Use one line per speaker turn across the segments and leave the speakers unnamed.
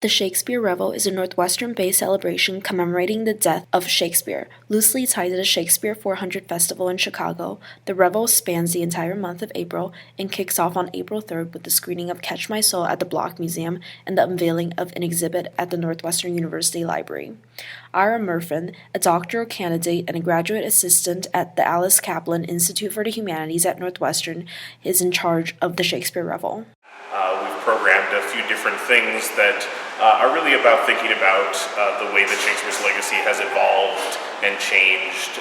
The Shakespeare Revel is a Northwestern-based celebration commemorating the death of Shakespeare. Loosely tied to the Shakespeare 400 Festival in Chicago, the Revel spans the entire month of April and kicks off on April 3rd with the screening of Catch My Soul at the Block Museum and the unveiling of an exhibit at the Northwestern University Library. Ira Murfin, a doctoral candidate and a graduate assistant at the Alice Kaplan Institute for the Humanities at Northwestern, is in charge of the Shakespeare Revel.
We've programmed a few different things that are really about thinking about the way that Shakespeare's legacy has evolved and changed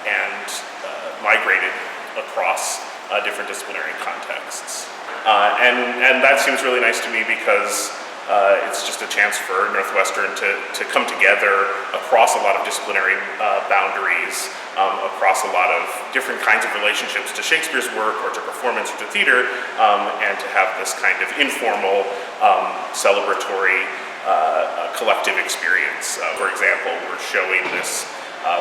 and migrated across different disciplinary contexts. And that seems really nice to me because it's just a chance for Northwestern to come together across a lot of disciplinary boundaries, across a lot of different kinds of relationships to Shakespeare's work or to performance or to theater, and to have this kind of informal, celebratory, collective experience. For example, we're showing this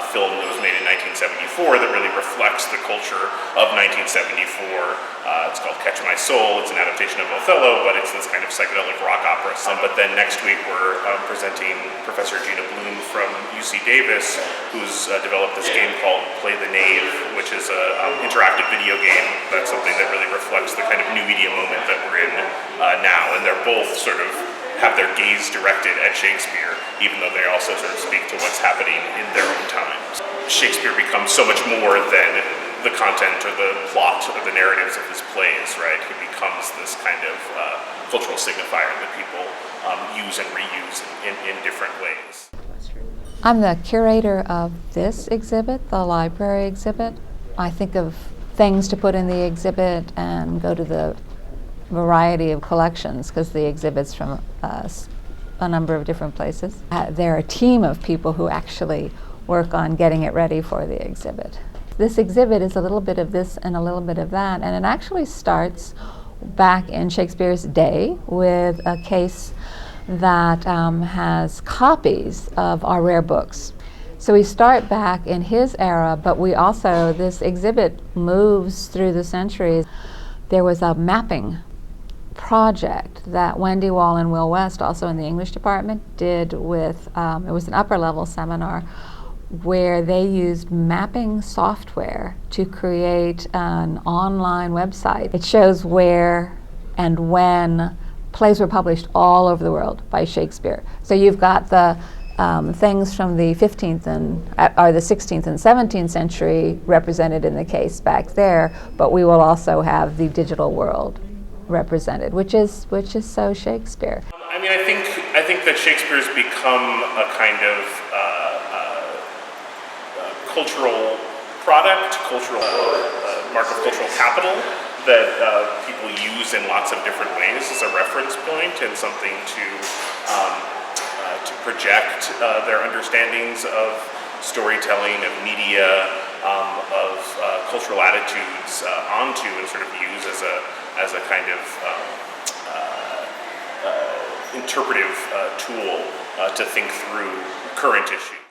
film that was made in 1974 that really reflects the culture of 1974. It's called Catch My Soul. It's an adaptation of Othello, but it's this kind of psychedelic rock opera. But then next week we're presenting Professor Gina Bloom from UC Davis, who's developed this game called Play the Knave, which is an interactive video game. That's something that really reflects the kind of new media moment that we're in now. And they're both sort of have their gaze directed at Shakespeare, even though they also sort of speak to what's happening in their own times. Shakespeare becomes so much more than the content or the plot or the narratives of his plays, right? He becomes this kind of cultural signifier that people use and reuse in different ways.
I'm the curator of this exhibit, the library exhibit. I think of things to put in the exhibit and go to the variety of collections because the exhibit's from a number of different places. They're a team of people who actually work on getting it ready for the exhibit. This exhibit is a little bit of this and a little bit of that, and it actually starts back in Shakespeare's day with a case that has copies of our rare books. So we start back in his era, but we also, this exhibit moves through the centuries. There was a mapping project that Wendy Wall and Will West, also in the English department, did with, it was an upper level seminar where they used mapping software to create an online website. It shows where and when plays were published all over the world by Shakespeare. So you've got the things from the 15th or the 16th and 17th century represented in the case back there, but we will also have the digital world represented, which is so Shakespeare.
I mean, I think that Shakespeare's become a kind of cultural product, cultural mark of cultural capital that people use in lots of different ways as a reference point and something to project their understandings of storytelling, of media, of cultural attitudes onto, and sort of use as a kind of interpretive tool to think through current issues.